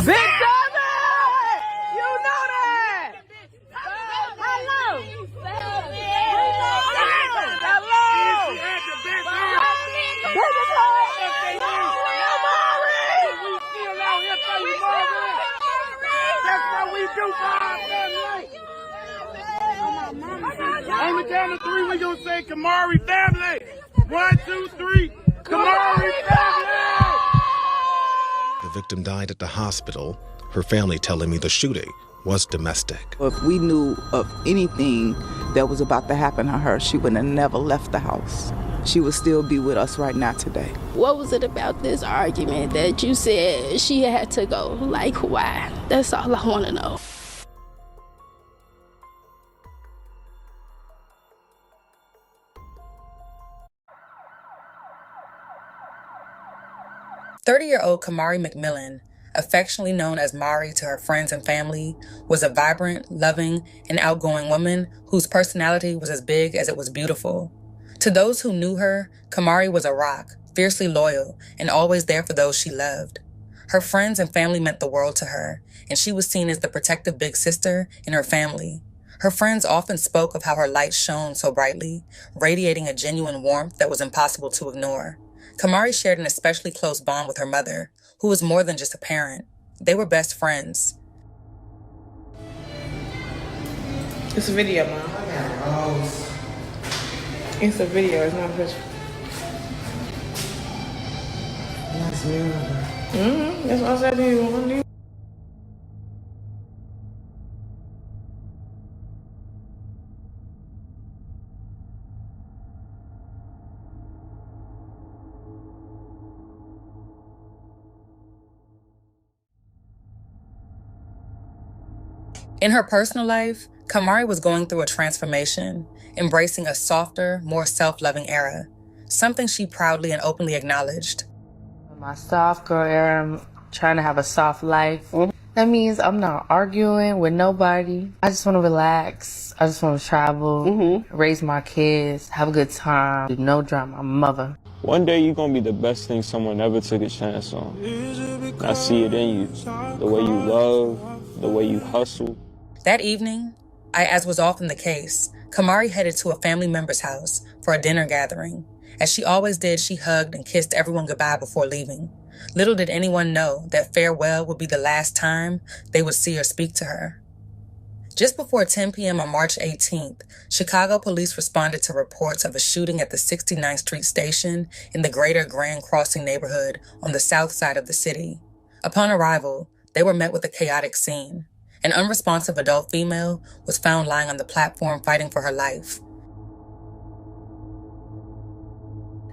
Big Dummy! You know that! Hello! That's what we do for our family. On the count of three, we gonna say Kamari family. 1, 2, 3. Kamari family! The victim died at the hospital, her family telling me the shooting was domestic. If we knew of anything that was about to happen to her, she would have never left the house. She would still be with us right now today. What was it about this argument that you said she had to go? Like, why? That's all I want to know. "30-year-old Kamari McMillan, affectionately known as Mari to her friends and family, was a vibrant, loving, and outgoing woman whose personality was as big as it was beautiful. To those who knew her, Kamari was a rock, fiercely loyal, and always there for those she loved. Her friends and family meant the world to her, and she was seen as the protective big sister in her family. Her friends often spoke of how her light shone so brightly, radiating a genuine warmth that was impossible to ignore. Kamari shared an especially close bond with her mother, who was more than just a parent. They were best friends. It's a video, Mom. It's a video, it's not a picture. That's weird. That's what I said to you. In her personal life, Kamari was going through a transformation, embracing a softer, more self-loving era, something she proudly and openly acknowledged. My soft girl era, I'm trying to have a soft life. That means I'm not arguing with nobody. I just want to relax. I just want to travel, raise my kids, have a good time, do no drama. I'm a mother. One day you're going to be the best thing someone ever took a chance on. I see it in you. The way you love, the way you hustle. That evening, as was often the case, Kamari headed to a family member's house for a dinner gathering. As she always did, she hugged and kissed everyone goodbye before leaving. Little did anyone know that farewell would be the last time they would see or speak to her. Just before 10 p.m. on March 18th, Chicago police responded to reports of a shooting at the 69th Street station in the greater Grand Crossing neighborhood on the south side of the city. Upon arrival, they were met with a chaotic scene. An unresponsive adult female was found lying on the platform fighting for her life.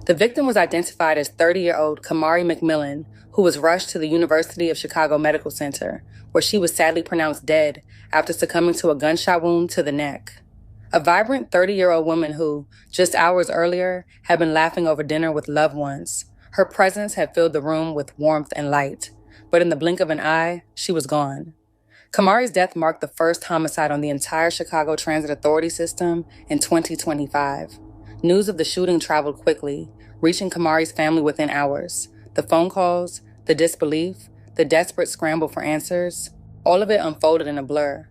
The victim was identified as 30-year-old Kamari McMillan, who was rushed to the University of Chicago Medical Center, where she was sadly pronounced dead after succumbing to a gunshot wound to the neck. A vibrant 30-year-old woman who, just hours earlier, had been laughing over dinner with loved ones. Her presence had filled the room with warmth and light, but in the blink of an eye, she was gone. Kamari's death marked the first homicide on the entire Chicago Transit Authority system in 2025. News of the shooting traveled quickly, reaching Kamari's family within hours. The phone calls, the disbelief, the desperate scramble for answers, all of it unfolded in a blur.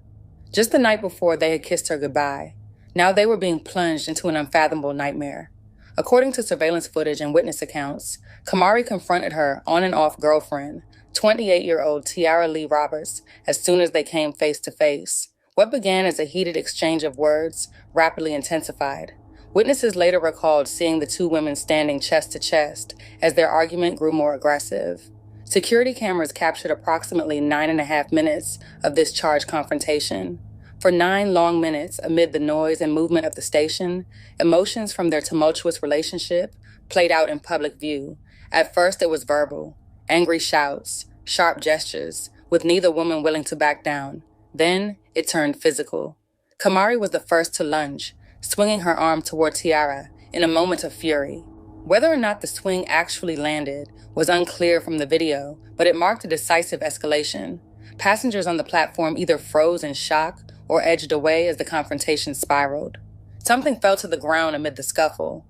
Just the night before, they had kissed her goodbye. Now they were being plunged into an unfathomable nightmare. According to surveillance footage and witness accounts, Kamari confronted her on and off girlfriend, 28-year-old Tiara Lee Roberts, as soon as they came face to face. What began as a heated exchange of words rapidly intensified. Witnesses later recalled seeing the two women standing chest to chest as their argument grew more aggressive. Security cameras captured approximately 9.5 minutes of this charged confrontation. For 9 long minutes, amid the noise and movement of the station, emotions from their tumultuous relationship played out in public view. At first it was verbal. Angry shouts, sharp gestures, with neither woman willing to back down. Then it turned physical. Kamari was the first to lunge, swinging her arm toward Tiara in a moment of fury. Whether or not the swing actually landed was unclear from the video, but it marked a decisive escalation. Passengers on the platform either froze in shock or edged away as the confrontation spiraled. Something fell to the ground amid the scuffle.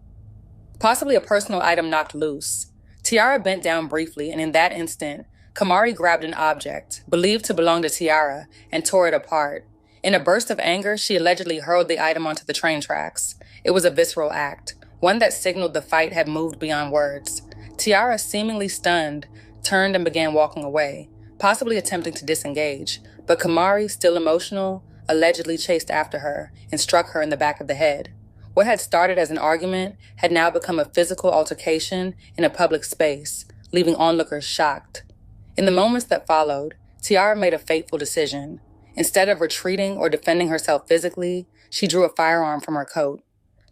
Possibly a personal item knocked loose. Tiara bent down briefly, and in that instant, Kamari grabbed an object, believed to belong to Tiara, and tore it apart. In a burst of anger, she allegedly hurled the item onto the train tracks. It was a visceral act, one that signaled the fight had moved beyond words. Tiara, seemingly stunned, turned and began walking away, possibly attempting to disengage, but Kamari, still emotional, allegedly chased after her and struck her in the back of the head. What had started as an argument had now become a physical altercation in a public space, leaving onlookers shocked. In the moments that followed, Tiara made a fateful decision. Instead of retreating or defending herself physically, she drew a firearm from her coat.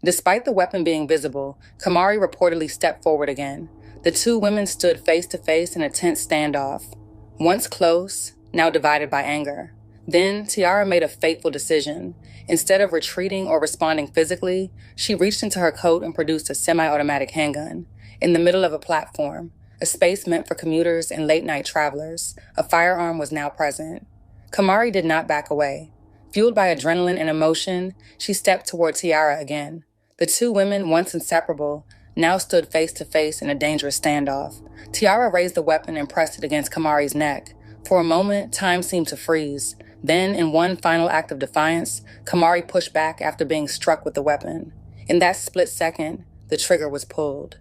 Despite the weapon being visible, Kamari reportedly stepped forward again. The two women stood face to face in a tense standoff. Once close, now divided by anger. Then, Tiara made a fateful decision. Instead of retreating or responding physically, she reached into her coat and produced a semi-automatic handgun. In the middle of a platform, a space meant for commuters and late-night travelers, a firearm was now present. Kamari did not back away. Fueled by adrenaline and emotion, she stepped toward Tiara again. The two women, once inseparable, now stood face to face in a dangerous standoff. Tiara raised the weapon and pressed it against Kamari's neck. For a moment, time seemed to freeze. Then, in one final act of defiance, Kamari pushed back after being struck with the weapon. In that split second, the trigger was pulled.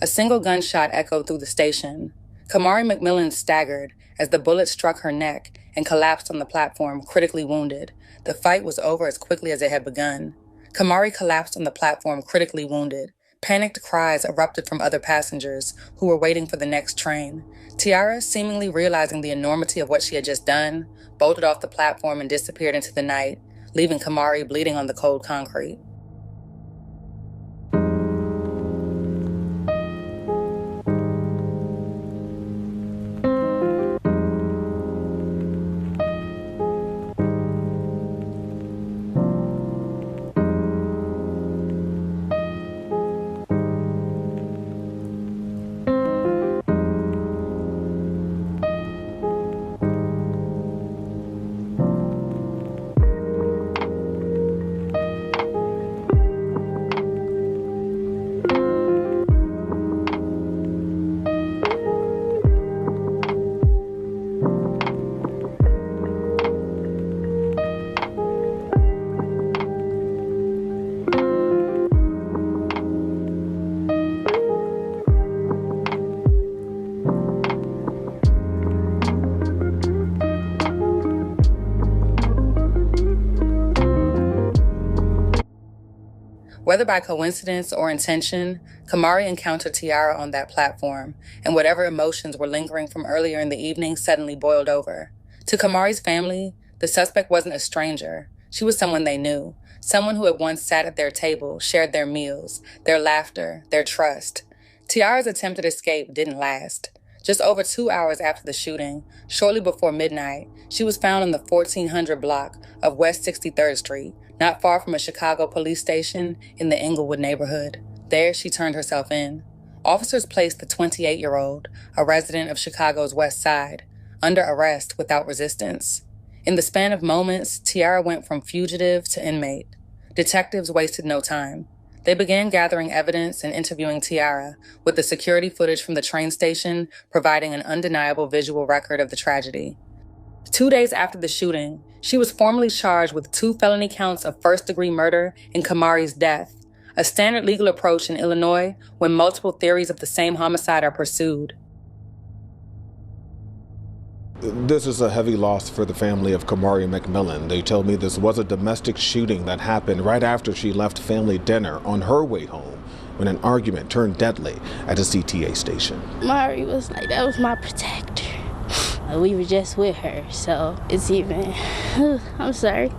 A single gunshot echoed through the station. Kamari McMillan staggered as the bullet struck her neck and collapsed on the platform, critically wounded. The fight was over as quickly as it had begun. Kamari collapsed on the platform, critically wounded. Panicked cries erupted from other passengers who were waiting for the next train. Tiara, seemingly realizing the enormity of what she had just done, bolted off the platform and disappeared into the night, leaving Kamari bleeding on the cold concrete. Whether by coincidence or intention, Kamari encountered Tiara on that platform, and whatever emotions were lingering from earlier in the evening suddenly boiled over. To Kamari's family, the suspect wasn't a stranger. She was someone they knew, someone who had once sat at their table, shared their meals, their laughter, their trust. Tiara's attempted escape didn't last. Just over 2 hours after the shooting, shortly before midnight, she was found in the 1400 block of West 63rd Street, not far from a Chicago police station in the Englewood neighborhood. There, she turned herself in. Officers placed the 28-year-old, a resident of Chicago's West Side, under arrest without resistance. In the span of moments, Tiara went from fugitive to inmate. Detectives wasted no time. They began gathering evidence and interviewing Tiara, with the security footage from the train station providing an undeniable visual record of the tragedy. 2 days after the shooting, she was formally charged with 2 felony counts of first-degree murder in Kamari's death, a standard legal approach in Illinois when multiple theories of the same homicide are pursued. This is a heavy loss for the family of Kamari McMillan. They tell me this was a domestic shooting that happened right after she left family dinner on her way home when an argument turned deadly at a CTA station. Mari was like, that was my protector. We were just with her, so it's even, I'm sorry.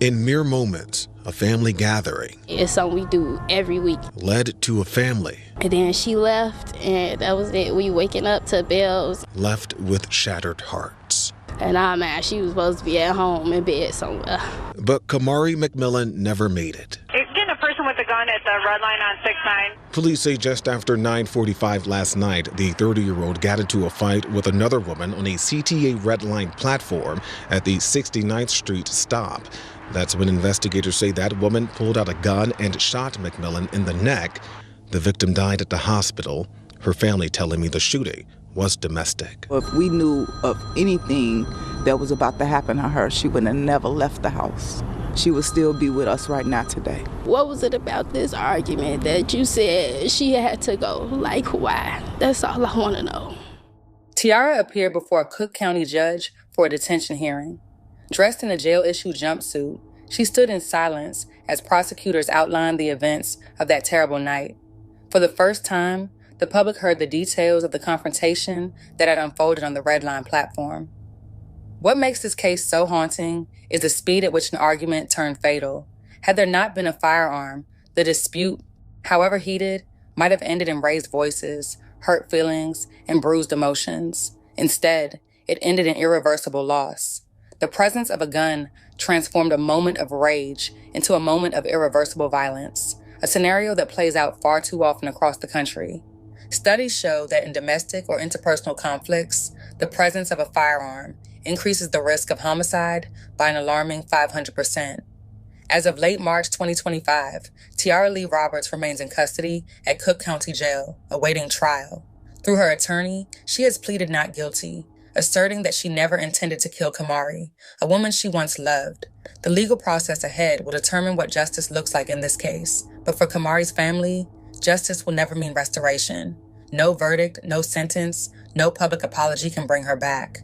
In mere moments, a family gathering. It's something we do every week. Led to a family. And then she left, and that was it. We waking up to bells. Left with shattered hearts. And I'm mad. She was supposed to be at home in bed somewhere. But Kamari McMillan never made it. Getting a person with a gun at the red line on 6-9. Police say just after 9:45 last night, the 30-year-old got into a fight with another woman on a CTA red line platform at the 69th Street stop. That's when investigators say that woman pulled out a gun and shot McMillan in the neck. The victim died at the hospital. Her family telling me the shooting was domestic. If we knew of anything that was about to happen to her, she would have never left the house. She would still be with us right now today. What was it about this argument that you said she had to go? Like, why? That's all I want to know. Tiara appeared before a Cook County judge for a detention hearing. Dressed in a jail-issued jumpsuit, she stood in silence as prosecutors outlined the events of that terrible night. For the first time, the public heard the details of the confrontation that had unfolded on the Red Line platform. What makes this case so haunting is the speed at which an argument turned fatal. Had there not been a firearm, the dispute, however heated, might have ended in raised voices, hurt feelings, and bruised emotions. Instead, it ended in irreversible loss. The presence of a gun transformed a moment of rage into a moment of irreversible violence, a scenario that plays out far too often across the country. Studies show that in domestic or interpersonal conflicts, the presence of a firearm increases the risk of homicide by an alarming 500%. As of late March 2025, Tiara Lee Roberts remains in custody at Cook County Jail, awaiting trial. Through her attorney, she has pleaded not guilty, asserting that she never intended to kill Kamari, a woman she once loved. The legal process ahead will determine what justice looks like in this case, but for Kamari's family, justice will never mean restoration. No verdict, no sentence, no public apology can bring her back.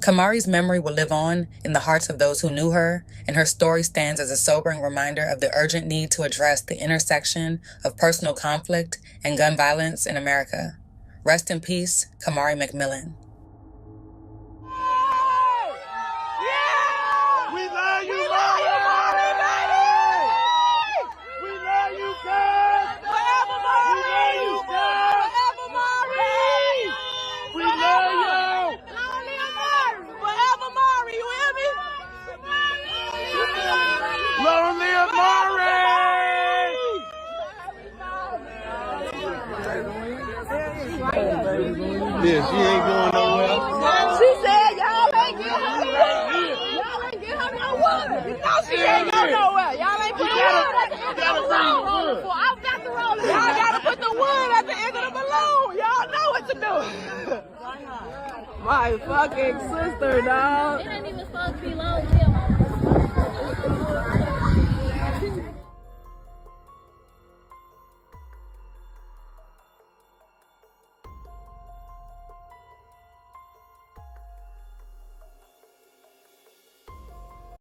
Kamari's memory will live on in the hearts of those who knew her, and her story stands as a sobering reminder of the urgent need to address the intersection of personal conflict and gun violence in America. Rest in peace, Kamari McMillan. We love you, Mari! We love you, girl! Forever, Mari! We love you, girl! Forever, Mari! We love you! Forever, Mari! You hear me? Long live Mari! Yeah, she ain't going nowhere. She said y'all ain't get her wood. Y'all ain't get her no wood. You know she ain't go nowhere. Y'all ain't put the wood at the end of the balloon. I'm about to roll it. Y'all gotta put the wood at the end of the balloon. Y'all know what to do. My fucking sister, dog. It ain't even supposed to be long.